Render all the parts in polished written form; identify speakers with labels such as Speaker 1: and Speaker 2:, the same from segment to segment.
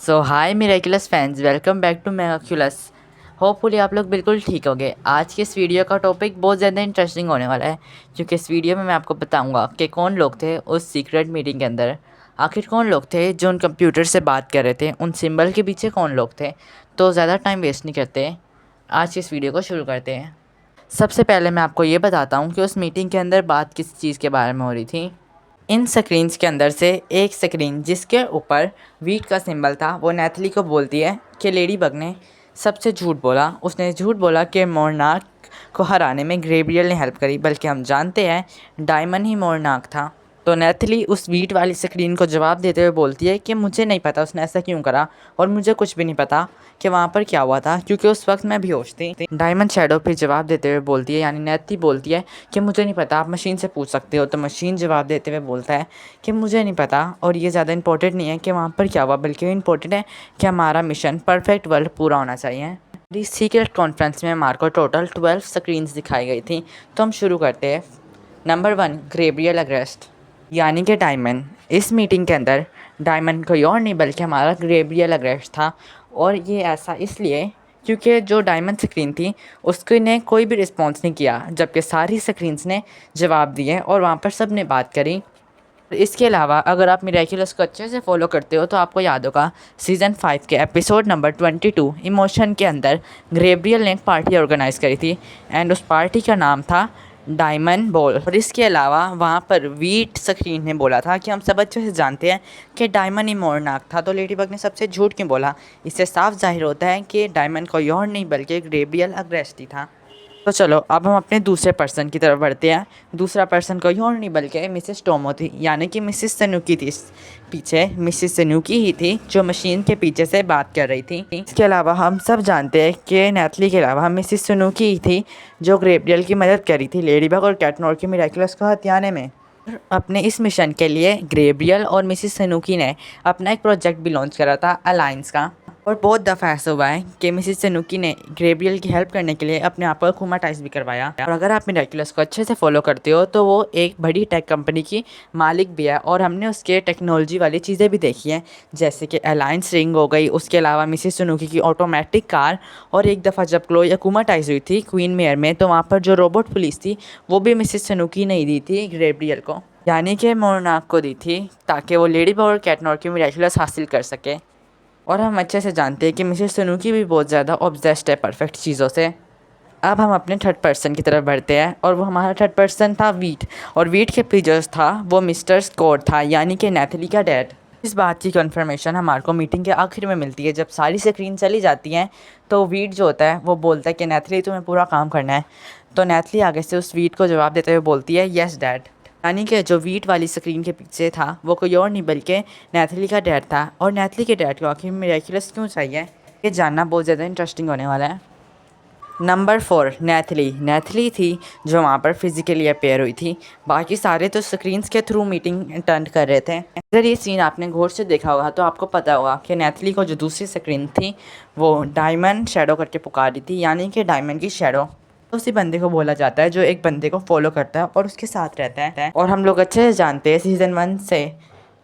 Speaker 1: So hi Miraculous fans, welcome back to Miraculous. Hopefully आप लोग बिल्कुल ठीक होंगे। आज के इस वीडियो का टॉपिक बहुत ज़्यादा इंटरेस्टिंग होने वाला है, क्योंकि इस वीडियो में मैं आपको बताऊंगा कि कौन लोग थे उस सीक्रेट मीटिंग के अंदर। आखिर कौन लोग थे जो उन कंप्यूटर से बात कर रहे थे, उन सिंबल के पीछे कौन लोग थे। तो ज़्यादा टाइम वेस्ट नहीं करते, आज की इस वीडियो को शुरू करते हैं। सबसे पहले मैं आपको ये बताता हूँ कि उस मीटिंग के अंदर बात किस चीज़ के बारे में हो रही थी। इन स्क्रीन्स के अंदर से एक स्क्रीन जिसके ऊपर वीट का सिंबल था, वो नेथली को बोलती है कि लेडी बग ने सबसे झूठ बोला। उसने झूठ बोला कि मोरनाक को हराने में ग्रेबियल ने हेल्प करी, बल्कि हम जानते हैं डायमंड ही मोरनाक था। तो नेथली उस वीट वाली स्क्रीन को जवाब देते हुए बोलती है कि मुझे नहीं पता उसने ऐसा क्यों करा, और मुझे कुछ भी नहीं पता कि वहाँ पर क्या हुआ था, क्योंकि उस वक्त मैं बेहोश थी। डायमंड शैडो फिर जवाब देते हुए बोलती है, यानी नेथली बोलती है कि मुझे नहीं पता, आप मशीन से पूछ सकते हो। तो मशीन जवाब देते हुए बोलता है कि मुझे नहीं पता, और ये ज़्यादा इंपॉर्टेंट नहीं है कि वहाँ पर क्या हुआ, बल्कि इंपॉर्टेंट है कि हमारा मिशन परफेक्ट वर्ल्ड पूरा होना चाहिए। इस सीक्रेट कॉन्फ्रेंस में मार्को टोटल 12 स्क्रीन्स दिखाई गई थी। तो हम शुरू करते हैं। नंबर 1, ग्रेबियल अग्रेस्ट यानी कि डायमंड। इस मीटिंग के अंदर डायमंड कोई और नहीं बल्कि हमारा ग्रेबियल अग्रेस्ट था, और ये ऐसा इसलिए क्योंकि जो डायमंड स्क्रीन थी उसके ने कोई भी रिस्पॉन्स नहीं किया, जबकि सारी स्क्रीन्स ने जवाब दिए और वहाँ पर सब ने बात करी। इसके अलावा अगर आप मिरेकुलस को अच्छे से फॉलो करते हो तो आपको याद होगा सीज़न 5 के एपिसोड नंबर 22 इमोशन के अंदर ग्रेबियल ने एक पार्टी ऑर्गेनाइज़ करी थी, एंड उस पार्टी का नाम था डायमंड बॉल। और इसके अलावा वहाँ पर वीट स्क्रीन ने बोला था कि हम सब अच्छे से जानते हैं कि डायमंड ही मोरनाक था। तो लेडी बग ने सबसे झूठ क्यों बोला? इससे साफ जाहिर होता है कि डायमंड कोई और नहीं बल्कि ग्रेबियल अग्रेस्टी था। तो चलो अब हम अपने दूसरे पर्सन की तरफ बढ़ते हैं। दूसरा पर्सन कोई और नहीं बल्कि मिसेस टोमो थी, यानी कि मिसेस सनुकी थी। पीछे मिसेस सनुकी ही थी जो मशीन के पीछे से बात कर रही थी। इसके अलावा हम सब जानते हैं कि नेथली के अलावा मिसेस सनुकी ही थी जो ग्रेबियल की मदद करी थी लेडीबग और कैटनोर के मिरेकुलस को हथियाने में। अपने इस मिशन के लिए ग्रेबियल और मिसेस सनुकी ने अपना एक प्रोजेक्ट भी लॉन्च करा था अलायंस का। और बहुत दफ़ा ऐसा हुआ है कि मिसेस सनुकी ने ग्रेबियल की हेल्प करने के लिए अपने आप को खुमाटाइज भी करवाया। और अगर आप मिरेकुलस को अच्छे से फॉलो करते हो तो वो एक बड़ी टेक कंपनी की मालिक भी है, और हमने उसके टेक्नोलॉजी वाली चीज़ें भी देखी हैं, जैसे कि अलायंस रिंग हो गई। उसके अलावा मिसेस सनुकी की ऑटोमेटिक कार, और एक दफ़ा जब क्लोई अकुमाटाइज हुई थी क्वीन मेयर में, तो वहाँ पर जो रोबोट पुलिस थी वो भी मिसेस सनुकी ने ही दी थी ग्रेबियल को, यानी कि मोरनाक को दी थी, ताकि वो लेडी बग और कैटनोर की मिरेकुलस हासिल कर सके। और हम अच्छे से जानते हैं कि मिसेस सनुकी भी बहुत ज़्यादा ऑब्सेस्ड है परफेक्ट चीज़ों से। अब हम अपने थर्ड पर्सन की तरफ बढ़ते हैं, और वो हमारा थर्ड पर्सन था वीट। और वीट के पीछे था वो मिस्टर स्कॉट था, यानी कि नेथली का डैड। इस बात की कंफर्मेशन हमारे को मीटिंग के आखिर में मिलती है, जब सारी स्क्रीन चली जाती हैं तो वीट जो होता है वो बोलता है कि नेथली तुम्हें पूरा काम करना है। तो नेथली आगे से उस वीट को जवाब देते हुए बोलती है यस डैड, यानी कि जो वीट वाली स्क्रीन के पीछे था वो कोई और नहीं बल्कि नेथली का डैड था। और नेथली के डैड को आखिर में मिरेकुलस क्यों चाहिए, ये जानना बहुत ज़्यादा इंटरेस्टिंग होने वाला है। नंबर 4, नेथली। नेथली थी जो वहाँ पर फिजिकली अपेयर हुई थी, बाकी सारे तो स्क्रीन्स के थ्रू मीटिंग अटेंड कर रहे थे। अगर ये सीन आपने गौर से देखा होगा तो आपको पता होगा कि नेथली को जो दूसरी स्क्रीन थी वो डायमंड शैडो करके पुकार रही थी, यानी कि डायमंड की शैडो उसी बंदे को बोला जाता है जो एक बंदे को फॉलो करता है और उसके साथ रहता है। और हम लोग अच्छे से जानते हैं सीज़न 1 से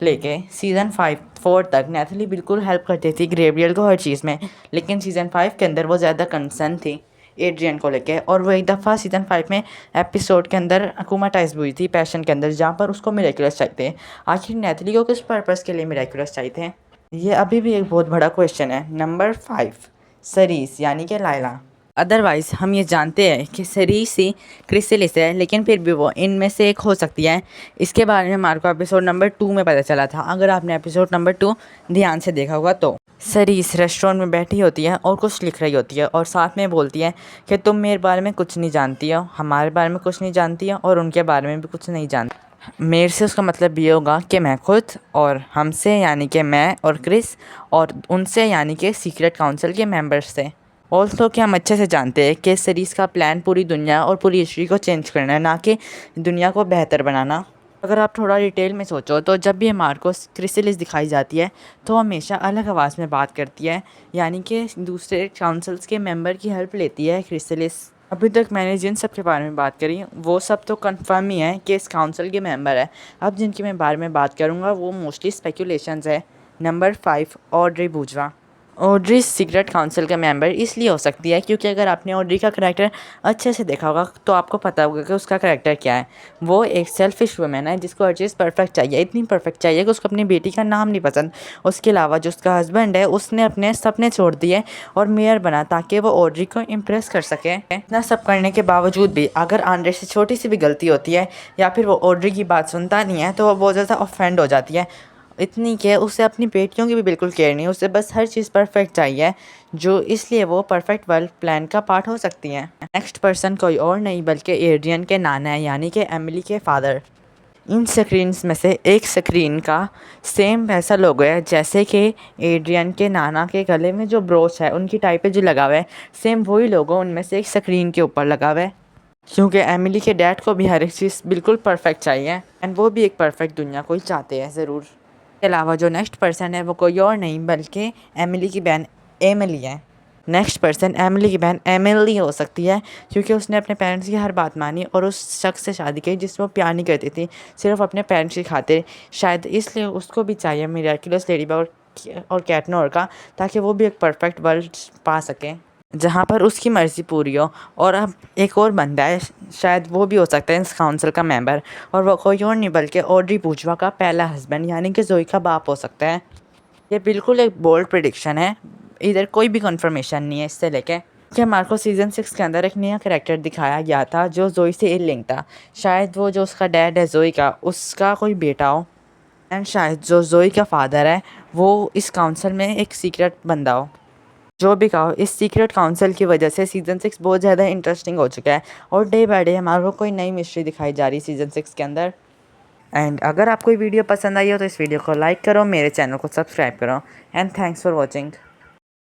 Speaker 1: लेके सीज़न 4 तक नेथली बिल्कुल हेल्प करती थी ग्रेबियल को हर चीज़ में, लेकिन सीज़न 5 के अंदर वो ज़्यादा कंसर्न थी एड्रियन को लेके। और वो एक दफ़ा सीज़न 5 में एपिसोड के अंदर अकुमाटाइज हुई थी पैशन के अंदर, जहाँ पर उसको मिरेकुलस चाहिए थे। आखिर नेथली को किस पर्पज़ के लिए मिरेकुलस चाहिए थे, ये अभी भी एक बहुत बड़ा क्वेश्चन है। नंबर 5, सरीस यानी कि लाइला। अदरवाइज़ हम ये जानते हैं कि सरीस ही क्रिस्टलिस है, लेकिन फिर भी वो इनमें से एक हो सकती है। इसके बारे में हमारे को एपिसोड नंबर 2 में पता चला था, अगर आपने एपिसोड नंबर 2 ध्यान से देखा होगा तो। सरीस रेस्टोरेंट में बैठी होती है और कुछ लिख रही होती है, और साथ में बोलती है कि तुम मेरे बारे में कुछ नहीं जानती हो, हमारे बारे में कुछ नहीं जानती हो, और उनके बारे में भी कुछ नहीं जानती। मेरे से उसका मतलब ये होगा कि मैं खुद, और हमसे यानी कि मैं और क्रिस, और उनसे यानी कि सीक्रेट काउंसिल के मेंबर्स से। ऑल्सो कि हम अच्छे से जानते हैं कि सीरीज़ का प्लान पूरी दुनिया और पूरी हिस्ट्री को चेंज करना है, ना कि दुनिया को बेहतर बनाना। अगर आप थोड़ा डिटेल में सोचो तो जब भी हमारे को क्रिस्टलिस दिखाई जाती है तो हमेशा अलग आवाज़ में बात करती है, यानी कि दूसरे काउंसिल्स के मेंबर की हेल्प लेती है क्रिस्टलिस। अभी तक मैंने जिन सब के बारे में बात करी वो सब तो कंफर्म ही है कि इस काउंसिल के मेंबर है। अब जिनकी मैं बारे में बात करूँगा वो मोस्टली स्पेकुलेशंस है, number 5, Audrey Bourgeois. Audrey secret council का मेंबर इसलिए हो सकती है क्योंकि अगर आपने ऑड्री का करैक्टर अच्छे से देखा होगा तो आपको पता होगा कि उसका करैक्टर क्या है। वो एक सेल्फिश वुमेन है जिसको हर चीज़ परफेक्ट चाहिए, इतनी परफेक्ट चाहिए कि उसको अपनी बेटी का नाम नहीं पसंद। उसके अलावा जो उसका हस्बैंड है उसने अपने सपने छोड़ दिए और मेयर बना ताकि वो ऑड्री को इम्प्रेस कर सके। इतना सब करने के बावजूद भी अगर आंड्रे से छोटी सी भी गलती होती है या फिर वो ऑड्री की बात सुनता नहीं है तो वो बहुत ज़्यादा ऑफेंड हो जाती है। इतनी कि उसे अपनी बेटियों की भी बिल्कुल केयर नहीं, उसे बस हर चीज़ परफेक्ट चाहिए, जो इसलिए वो परफेक्ट वर्ल्ड प्लान का पार्ट हो सकती हैं। नेक्स्ट पर्सन कोई और नहीं बल्कि एड्रियन के नाना है, यानी कि एमिली के फादर। इन स्क्रीन्स में से एक स्क्रीन का सेम वैसा लोगो है जैसे कि एड्रियन के नाना के गले में जो ब्रोच है उनकी टाइप पे जो लगा हुआ है, सेम वही लोगो उनमें से एक स्क्रीन के ऊपर लगा हुआ है। क्योंकि एमिली के डैड को भी हर एक चीज़ बिल्कुल परफेक्ट चाहिए एंड वो भी एक परफेक्ट दुनिया को ही चाहते हैं ज़रूर। इसके अलावा जो नेक्स्ट पर्सन है वो कोई और नहीं बल्कि एमिली की बहन एमिली है। नेक्स्ट पर्सन एमिली की बहन एमिली हो सकती है क्योंकि उसने अपने पेरेंट्स की हर बात मानी और उस शख्स से शादी की जिसमें वो प्यार नहीं करती थी, सिर्फ अपने पेरेंट्स की खातिर। शायद इसलिए उसको भी चाहिए मिरेकुलस लेडीबग और कैट नोर का, ताकि वो भी एक परफेक्ट वर्ल्ड पा सकें जहाँ पर उसकी मर्ज़ी पूरी हो। और अब एक और बंदा है, शायद वो भी हो सकता है इस काउंसिल का मेंबर, और वो कोई और नहीं बल्कि ऑड्री बूजवा का पहला हस्बैंड यानी कि जोई का बाप हो सकता है। ये बिल्कुल एक बोल्ड प्रिडिक्शन है, इधर कोई भी कंफर्मेशन नहीं है इससे लेके कि हमारे को सीज़न 6 के अंदर एक नया कैरेक्टर दिखाया गया था जो जोई से लिंक था। शायद वो जो उसका डैड है जोई का, उसका कोई बेटा हो, एंड शायद जो जोई का फादर है वो इस काउंसिल में एक सीक्रेट बंदा हो। जो भी कहो, इस सीक्रेट काउंसिल की वजह से सीज़न 6 बहुत ज़्यादा इंटरेस्टिंग हो चुका है और डे बाय डे हमारे को कोई नई मिस्ट्री दिखाई जा रही है सीज़न 6 के अंदर। एंड अगर आपको ये वीडियो पसंद आई हो तो इस वीडियो को लाइक करो, मेरे चैनल को सब्सक्राइब करो, एंड थैंक्स फॉर वॉचिंग।